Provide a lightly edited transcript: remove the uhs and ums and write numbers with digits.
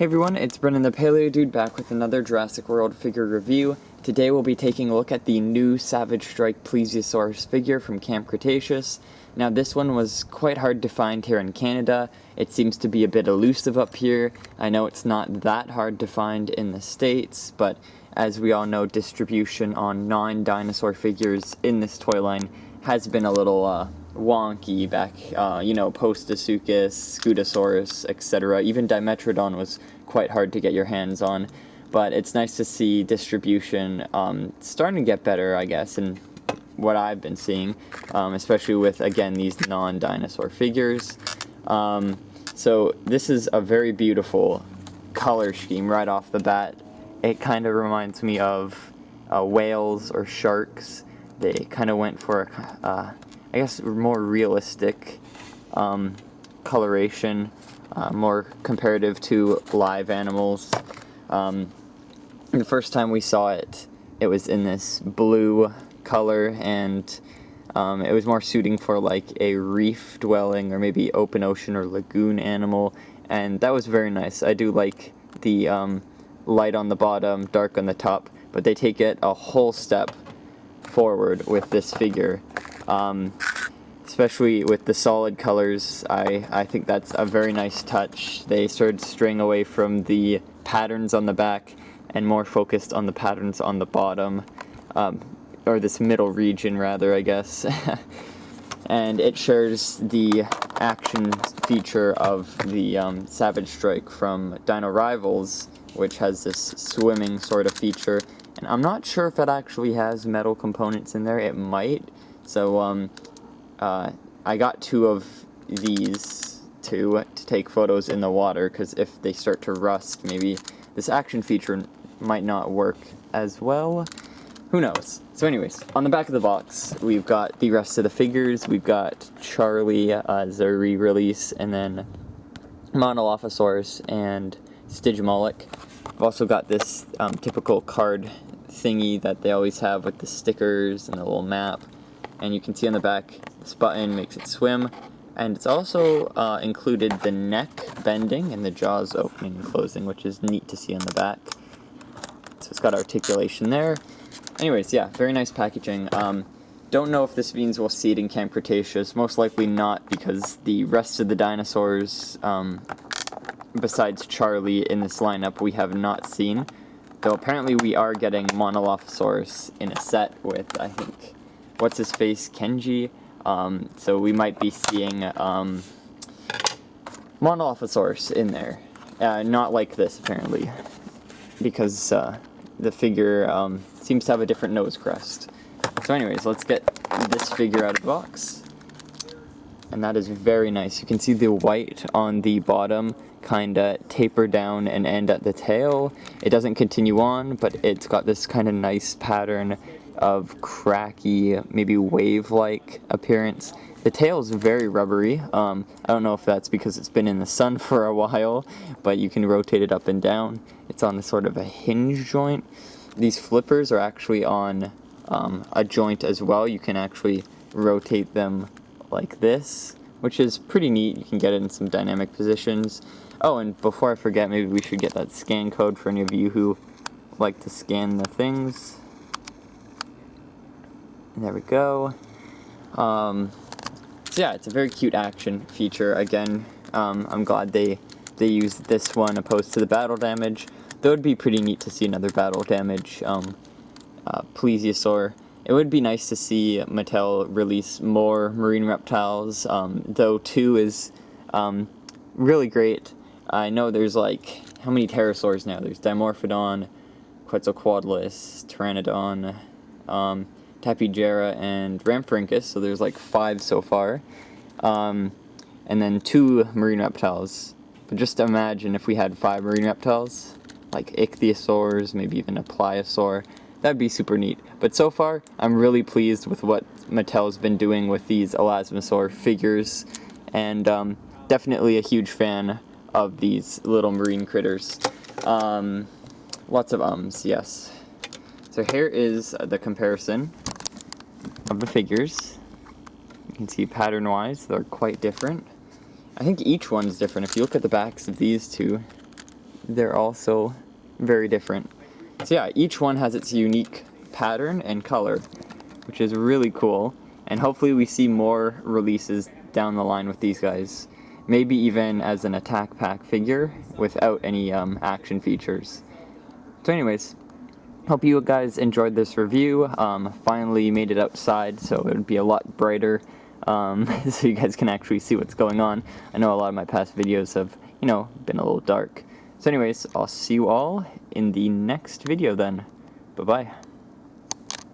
Hey everyone, it's Brennan the Paleo Dude back with another Jurassic World figure review. Today we'll be taking a look at the new Savage Strike Plesiosaurus figure from Camp Cretaceous. Now this one was quite hard to find here in Canada. It seems to be a bit elusive up here. I know it's not that hard to find in the States, but as we all know, distribution on non-dinosaur figures in this toy line has been a little wonky back, Proceratosaurus, Scutasaurus, etc. Even Dimetrodon was quite hard to get your hands on, but it's nice to see distribution starting to get better, I guess, in what I've been seeing, especially with, again, these non-dinosaur figures. So this is a very beautiful color scheme right off the bat. It kind of reminds me of whales or sharks. They kind of went for I guess more realistic coloration, more comparative to live animals. The first time we saw it, it was in this blue color, and it was more suiting for like a reef dwelling or maybe open ocean or lagoon animal, and that was very nice. I do like the light on the bottom, dark on the top, but they take it a whole step forward with this figure. Especially with the solid colors, I think that's a very nice touch. They started straying away from the patterns on the back and more focused on the patterns on the bottom, or this middle region rather, I guess. And it shares the action feature of the Savage Strike from Dinorivals, which has this swimming sort of feature. And I'm not sure if it actually has metal components in there. It might. So I got two of these to take photos in the water, because if they start to rust, maybe this action feature might not work as well. Who knows? So anyways, on the back of the box, we've got the rest of the figures. We've got Charlie as a re-release, and then Monolophosaurus and Stygimoloch. I've also got this typical card thingy that they always have with the stickers and the little map. And you can see on the back, this button makes it swim. And it's also included the neck bending and the jaws opening and closing, which is neat to see on the back. So it's got articulation there. Anyways, yeah, very nice packaging. Don't know if this means we'll see it in Camp Cretaceous. Most likely not, because the rest of the dinosaurs, besides Charlie in this lineup, we have not seen. Though apparently we are getting Monolophosaurus in a set with, I think, what's his face, Kenji. So we might be seeing Monolophosaurus in there. Not like this, apparently, because the figure seems to have a different nose crest. So anyways, let's get this figure out of the box. And that is very nice. You can see the white on the bottom kind of taper down and end at the tail. It doesn't continue on, but it's got this kind of nice pattern of cracky, maybe wave-like appearance. The tail is very rubbery. I don't know if that's because it's been in the sun for a while, but you can rotate it up and down. It's on a sort of a hinge joint. These flippers are actually on a joint as well. You can actually rotate them like this, which is pretty neat. You can get it in some dynamic positions. Oh, and before I forget, maybe we should get that scan code for any of you who like to scan the things. There we go. So yeah, it's a very cute action feature. Again, I'm glad they used this one opposed to the battle damage. Though it'd be pretty neat to see another battle damage plesiosaur. It would be nice to see Mattel release more marine reptiles, though 2 is really great. I know there's like, how many pterosaurs now? There's Dimorphodon, Quetzalcoatlus, Pteranodon, Tapejara, and Rhamphorhynchus, so there's like 5 so far. And then 2 marine reptiles. But just imagine if we had 5 marine reptiles, like ichthyosaurs, maybe even a plesiosaur. That'd be super neat. But so far, I'm really pleased with what Mattel's been doing with these elasmosaur figures, and definitely a huge fan of these little marine critters. Lots of yes. So here is the comparison of the figures. You can see pattern-wise, they're quite different. I think each one's different. If you look at the backs of these two, they're also very different. So yeah, each one has its unique pattern and color, which is really cool. And hopefully we see more releases down the line with these guys. Maybe even as an attack pack figure without any action features. So anyways, hope you guys enjoyed this review. Finally made it outside, so it would be a lot brighter, so you guys can actually see what's going on. I know a lot of my past videos have, been a little dark. So anyways, I'll see you all in the next video then. Bye-bye.